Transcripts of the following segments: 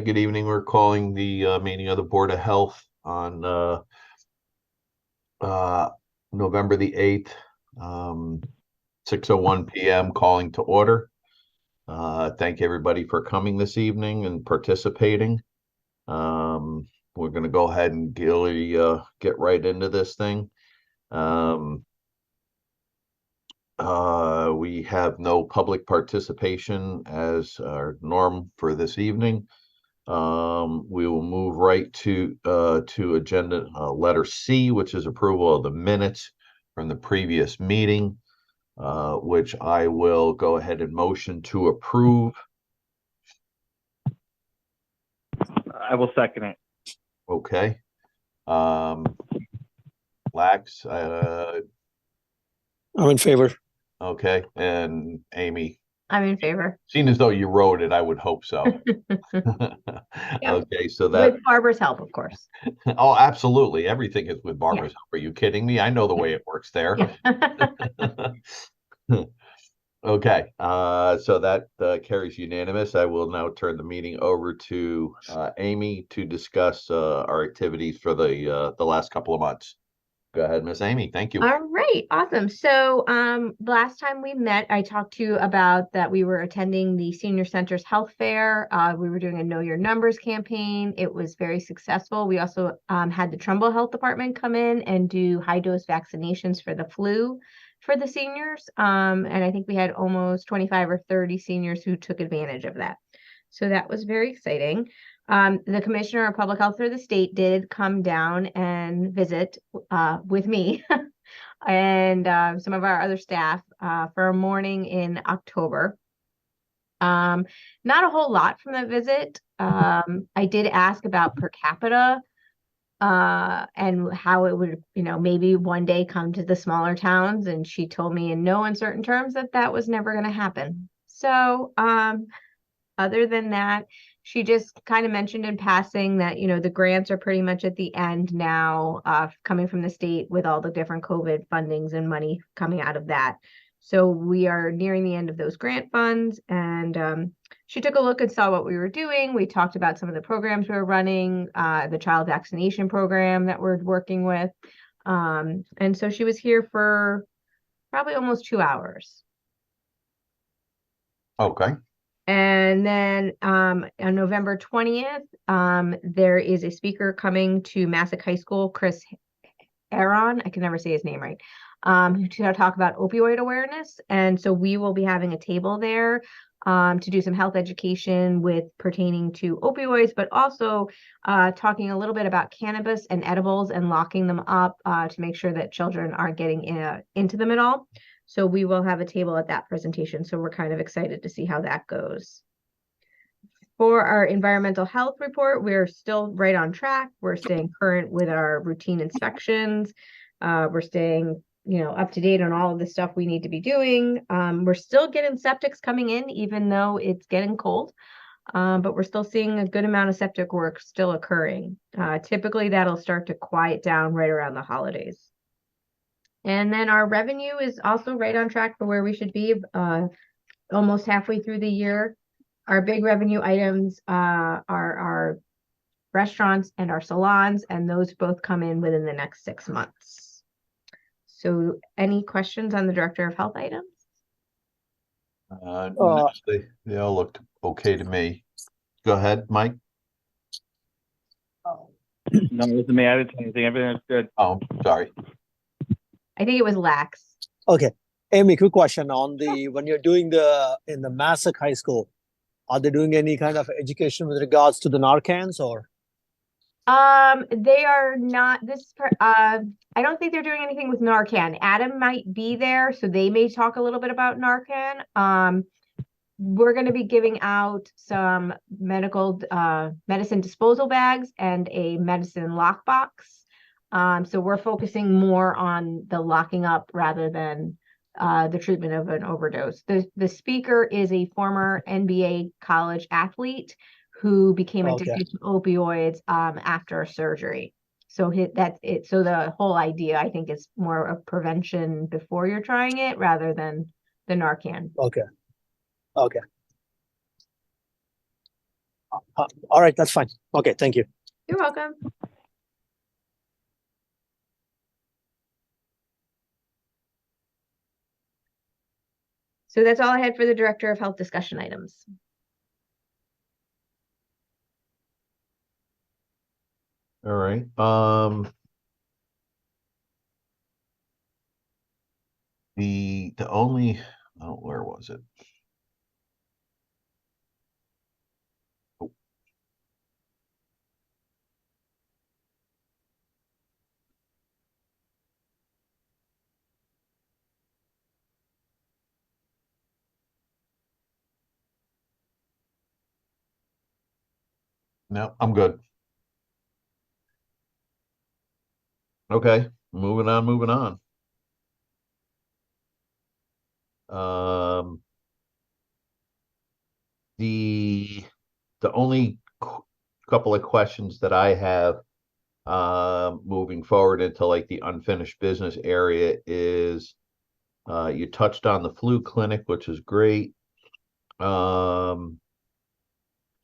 good evening. We're calling the meeting of the Board of Health on November the 8th, 6:01 p.m. calling to order. Thank everybody for coming this evening and participating. We're going to go ahead and get right into this thing. We have no public participation as our norm for this evening. We will move right to agenda letter C, which is approval of the minutes from the previous meeting, which I will go ahead and motion to approve. I will second it. Okay. Lax, I'm in favor. okay, and Amy. I'm in favor. Seeing as though you wrote it, I would hope so. Okay, so that With Barbara's help, of course. oh, absolutely. Everything is with Barbara's help. Are you kidding me? I know the way it works there. Okay, so that carries unanimous. I will now turn the meeting over to Amy to discuss our activities for the last couple of months. Go ahead, Miss Amy. Thank you. All right, awesome. So the last time we met, I talked to you about that we were attending the Senior Center's Health Fair. We were doing a Know Your Numbers campaign. It was very successful. We also had the Trumbull Health Department come in and do high-dose vaccinations for the flu for the seniors. And I think we had almost 25 or 30 seniors who took advantage of that. So that was very exciting. The Commissioner of Public Health for the state did come down and visit with me and some of our other staff for a morning in October. Not a whole lot from that visit. I did ask about per capita and how it would, maybe one day come to the smaller towns. And she told me in no uncertain terms that that was never going to happen. So other than that, she just kind of mentioned in passing that, the grants are pretty much at the end now, coming from the state with all the different COVID fundings and money coming out of that. So we are nearing the end of those grant funds. And she took a look and saw what we were doing. We talked about some of the programs we were running, the child vaccination program that we're working with. And so she was here for probably almost 2 hours. Okay. And then on November 20th, there is a speaker coming to Massac High School, Chris Aaron, I can never say his name right, to talk about opioid awareness. And so we will be having a table there to do some health education pertaining to opioids, but also talking a little bit about cannabis and edibles and locking them up to make sure that children aren't getting into them at all. So we will have a table at that presentation. So we're kind of excited to see how that goes. For our environmental health report, we're still right on track. We're staying current with our routine inspections. We're staying, up to date on all of the stuff we need to be doing. We're still getting septics coming in, even though it's getting cold. But we're still seeing a good amount of septic work still occurring. Typically, that'll start to quiet down right around the holidays. And then our revenue is also right on track for where we should be, almost halfway through the year. Our big revenue items are our restaurants and our salons, and those both come in within the next 6 months. So any questions on the Director of Health items? They all looked okay to me. Go ahead, Mike. No, it wasn't me. I didn't say anything. Everything was good. Oh, sorry. I think it was lax. Okay. Amy, quick question on when you're doing in the Massac High School, are they doing any kind of education with regards to the Narcans or? They are not I don't think they're doing anything with Narcan. Adam might be there, so they may talk a little bit about Narcan. We're going to be giving out some medicine disposal bags and a medicine lockbox. So we're focusing more on the locking up rather than the treatment of an overdose. The speaker is a former NBA college athlete who became addicted to opioids after surgery. So that's it. So the whole idea, I think, is more of prevention before you're trying it rather than the Narcan. Okay. All right, that's fine. Okay, thank you. You're welcome. So that's all I had for the Director of Health discussion items. All right. The only, oh, where was it? Oh. No, I'm good. Okay, moving on, moving on. Um, the only couple of questions that I have moving forward into like the unfinished business area is you touched on the flu clinic, which is great. Now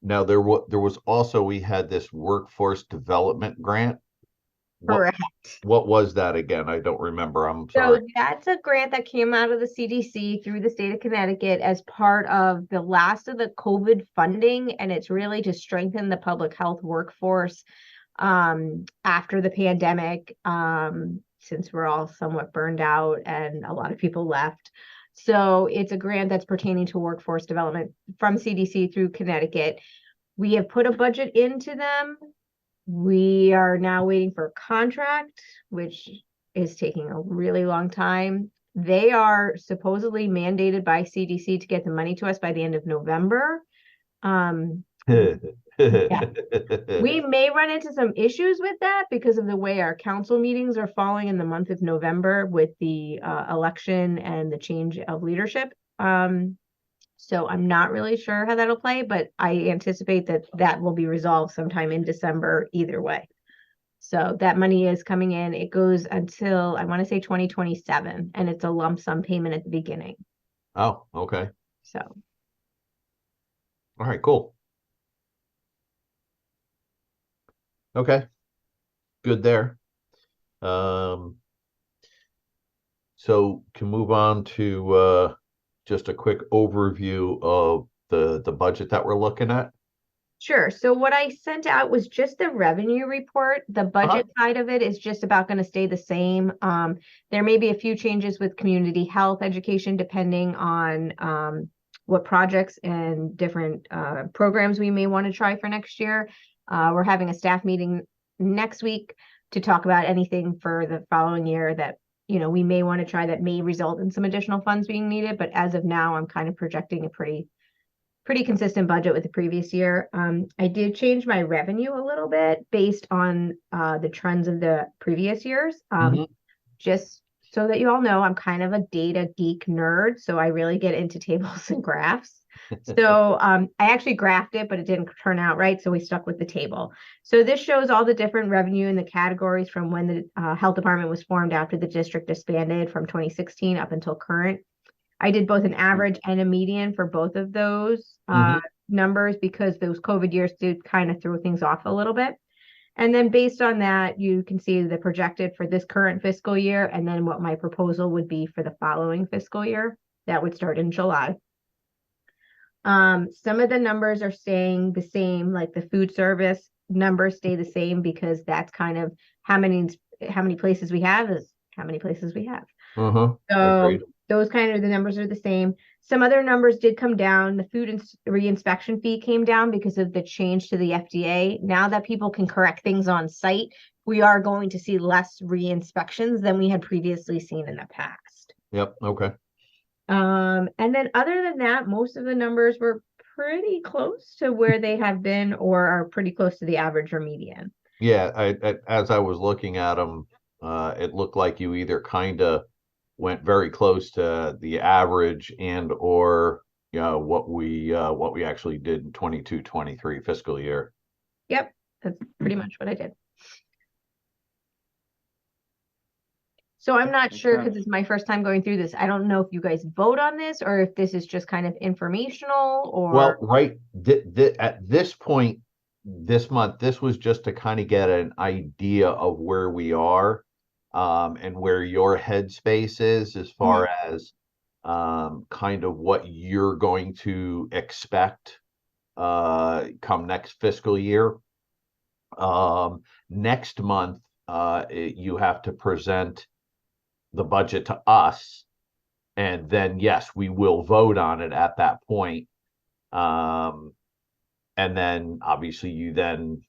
there was also, we had this workforce development grant. What Correct. what was that again? I don't remember. I'm So sorry. that's a grant that came out of the CDC through the state of Connecticut as part of the last of the COVID funding, and it's really to strengthen the public health workforce after the pandemic, since we're all somewhat burned out and a lot of people left. So it's a grant that's pertaining to workforce development from CDC through Connecticut. We have put a budget into them. We are now waiting for a contract, which is taking a really long time. They are supposedly mandated by CDC to get the money to us by the end of November. We may run into some issues with that because of the way our council meetings are falling in the month of November with the election and the change of leadership. So I'm not really sure how that'll play, but I anticipate that that will be resolved sometime in December either way. So that money is coming in. It goes until, I want to say 2027, and it's a lump sum payment at the beginning. Oh, okay. So All right, cool. Okay, good there. So can move on to just a quick overview of the budget that we're looking at. sure. So what I sent out was just the revenue report. The budget side of it is just about going to stay the same. There may be a few changes with community health education, depending on what projects and different programs we may want to try for next year. We're having a staff meeting next week to talk about anything for the following year that we may want to try that may result in some additional funds being needed. But as of now, I'm kind of projecting a pretty consistent budget with the previous year. I did change my revenue a little bit based on the trends of the previous years. Just so that you all know, I'm kind of a data geek nerd, so I really get into tables and graphs. So I actually graphed it, but it didn't turn out right, so we stuck with the table. So this shows all the different revenue in the categories from when the health department was formed after the district disbanded from 2016 up until current. I did both an average and a median for both of those numbers because those COVID years did kind of throw things off a little bit. And then based on that, you can see the projected for this current fiscal year and then what my proposal would be for the following fiscal year. That would start in July. Some of the numbers are staying the same, like the food service numbers stay the same because that's kind of how many places we have is how many places we have. So Agreed. those kind of the numbers are the same. Some other numbers did come down. The food reinspection fee came down because of the change to the FDA. Now that people can correct things on site, we are going to see less re-inspections than we had previously seen in the past. Yep. Okay. And then other than that, most of the numbers were pretty close to where they have been or are pretty close to the average or median. Yeah. As I was looking at them, it looked like you either kind of went very close to the average and or what we actually did in 22-23 fiscal year. Yep, that's pretty much what I did. So I'm not sure Okay. because it's my first time going through this. I don't know if you guys vote on this or if this is just kind of informational Well, or. right, at this point, this month, this was just to kind of get an idea of where we are, and where your headspace is as far as, kind of what you're going to expect, come next fiscal year. Next month, you have to present the budget to us, and then, yes, we will vote on it at that point. Um, and then obviously you then,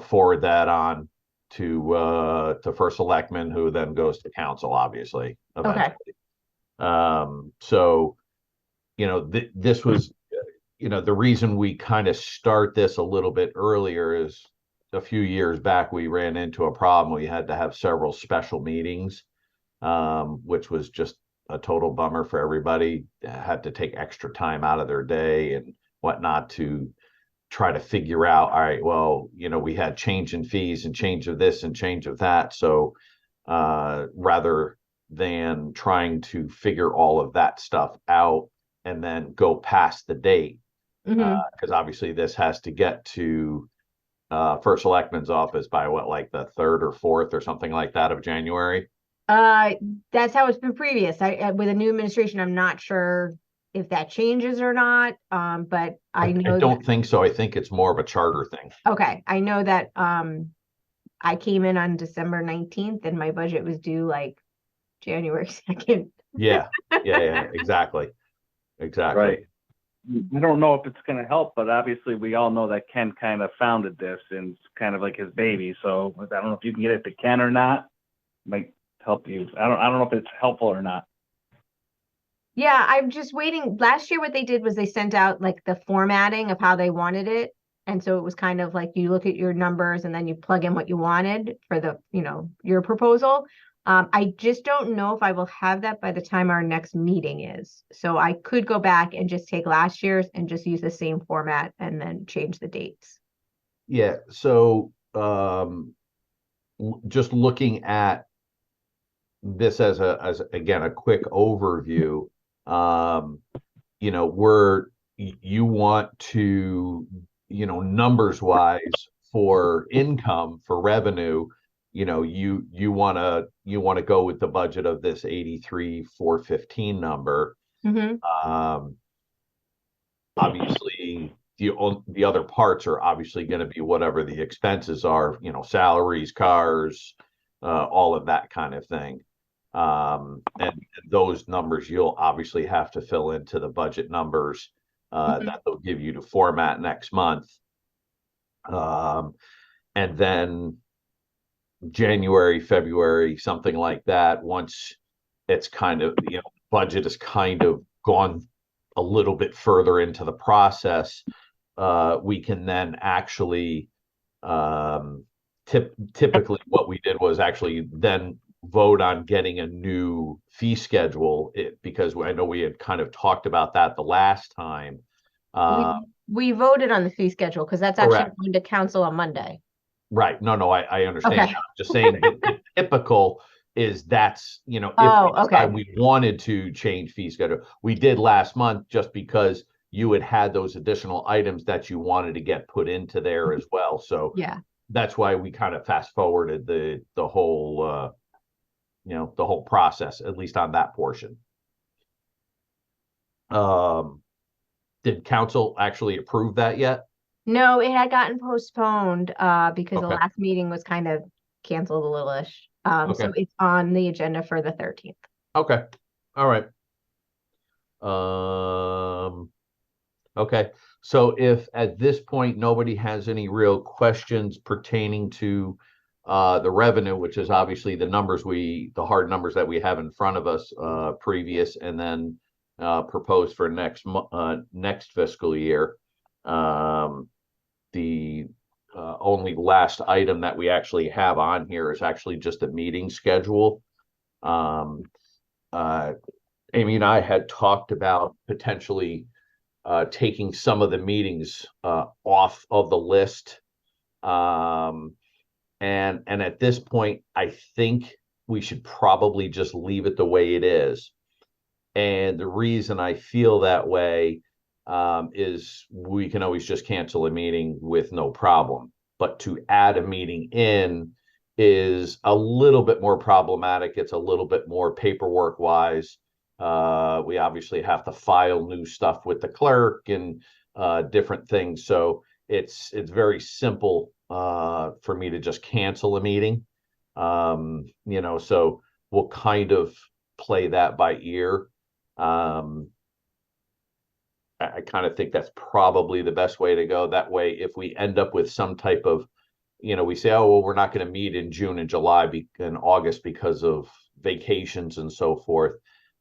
forward that on to first selectman, who then goes to council, obviously, Okay. eventually. So, this was, the reason we kind of start this a little bit earlier is a few years back, we ran into a problem. We had to have several special meetings, which was just a total bummer for everybody. Had to take extra time out of their day and whatnot to try to figure out, all right, well, we had change in fees and change of this and change of that. So rather than trying to figure all of that stuff out and then go past the date, Mhm. because obviously this has to get to first selectman's office by what, like the 3rd or 4th or something like that of January. Uh, that's how it's been previous. With a new administration, I'm not sure if that changes or not. But I I know don't think so. I think it's more of a charter thing. okay, I know that I came in on December 19th and my budget was due like January 2nd. Yeah, yeah, exactly. Right. I don't know if it's going to help, but obviously we all know that Ken kind of founded this and it's kind of like his baby. So I don't know if you can get it to Ken or not. Might help you. I don't know if it's helpful or not. Yeah, I'm just waiting. Last year, what they did was they sent out like the formatting of how they wanted it. And so it was kind of like you look at your numbers and then you plug in what you wanted for your proposal. I just don't know if I will have that by the time our next meeting is. So I could go back and just take last year's and just use the same format and then change the dates. Yeah, so just looking at this as again a quick overview, um, you want to, numbers wise, for income, for revenue, you want to go with the budget of this 83,415 number. Mm-hmm. Um, Obviously the other parts are obviously going to be whatever the expenses are, salaries, cars, all of that kind of thing. And those numbers you'll obviously have to fill into the budget numbers that they'll give you to format next month. And then January, February, something like that, once it's kind of, budget has kind of gone a little bit further into the process, we can then actually, typically what we did was actually then vote on getting a new fee schedule, because I know we had kind of talked about that the last time. We voted on the fee schedule because that's actually Correct. going to council on Monday. Right. No, I understand. Okay. I'm just saying the typical is that's, if Oh, we decide okay. we wanted to change fee schedule, we did last month just because you had those additional items that you wanted to get put into there as well. So Yeah. that's why we kind of fast forwarded the whole, the whole process, at least on that portion. Did council actually approve that yet? No, it had gotten postponed because the Okay. last meeting was kind of canceled a little-ish. Okay. So it's on the agenda for the 13th. Okay. All right. Um, okay. So if at this point nobody has any real questions pertaining to the revenue, which is obviously the hard numbers that we have in front of us, previous and then proposed for next fiscal year. The only last item that we actually have on here is actually just a meeting schedule. Um, Amy and I had talked about potentially taking some of the meetings off of the list. And at this point, I think we should probably just leave it the way it is. And the reason I feel that way is we can always just cancel a meeting with no problem. But to add a meeting in is a little bit more problematic. It's a little bit more paperwork wise. We obviously have to file new stuff with the clerk and different things. So it's very simple for me to just cancel a meeting. So we'll kind of play that by ear. I kind of think that's probably the best way to go. That way, if we end up with some type of, we say, oh, well, we're not going to meet in June and July and August because of vacations and so forth.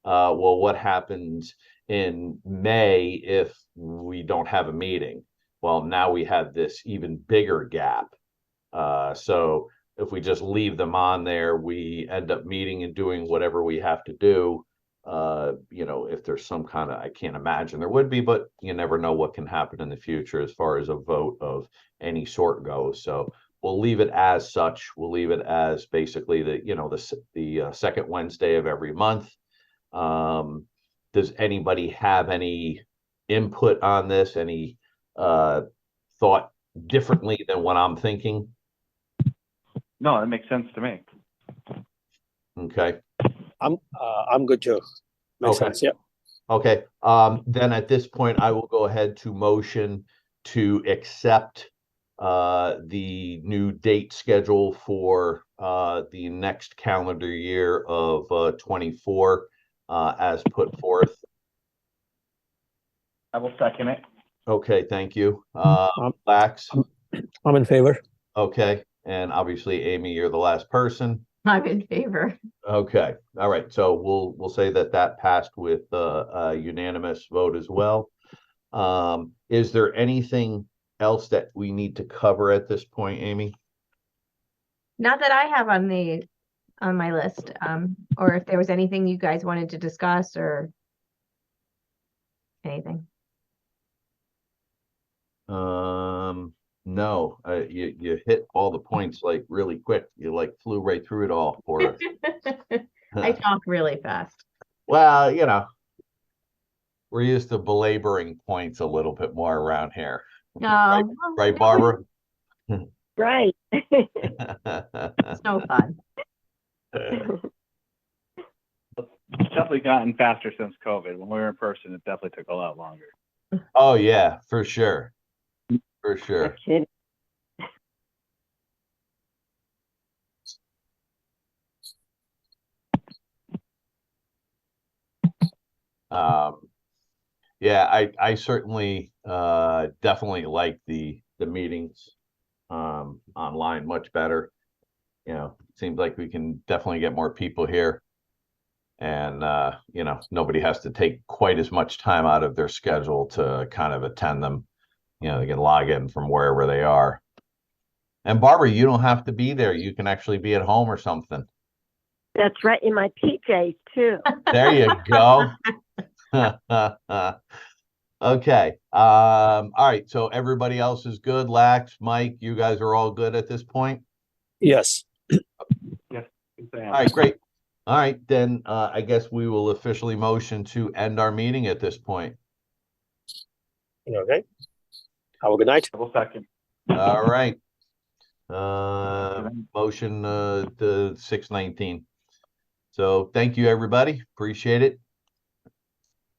Well, what happens in May if we don't have a meeting? Well, now we have this even bigger gap. So if we just leave them on there, we end up meeting and doing whatever we have to do. If there's some kind of, I can't imagine there would be, but you never know what can happen in the future as far as a vote of any sort goes. So we'll leave it as such. We'll leave it as basically the second Wednesday of every month. Does anybody have any input on this? Any thought differently than what I'm thinking? No, that makes sense to me. Okay. I'm good too. Makes Okay. sense. Yeah. Okay. Then at this point, I will go ahead to motion to accept the new date schedule for the next calendar year of 24 as put forth. I will second it. Okay, thank you. Um, Lax. I'm in favor. Okay. And obviously, Amy, you're the last person. I'm in favor. Okay, all right, so we'll say that passed with a unanimous vote as well. Is there anything else that we need to cover at this point, Amy? Not that I have on my list, or if there was anything you guys wanted to discuss or anything. No, you hit all the points like really quick. You like flew right through it all for us. I talk really fast. Well, we're used to belaboring points a little bit more around here. Right, Right, Barbara? Right. it's no fun. It's definitely gotten faster since COVID. When we were in person, it definitely took a lot longer. Oh yeah, for sure. For sure. That's it. Yeah, I certainly definitely like the meetings online much better. It seems like we can definitely get more people here. And nobody has to take quite as much time out of their schedule to kind of attend them. They can log in from wherever they are. And Barbara, you don't have to be there. You can actually be at home or something. That's right. In my PJs too. There you go. Okay. All right. So everybody else is good. Lax, Mike, you guys are all good at this point? Yes. Yes. All right, great. All right, then I guess we will officially motion to end our meeting at this point. Okay. Have a good night. I will second. All right. Motion to 6:19. So thank you, everybody. Appreciate it.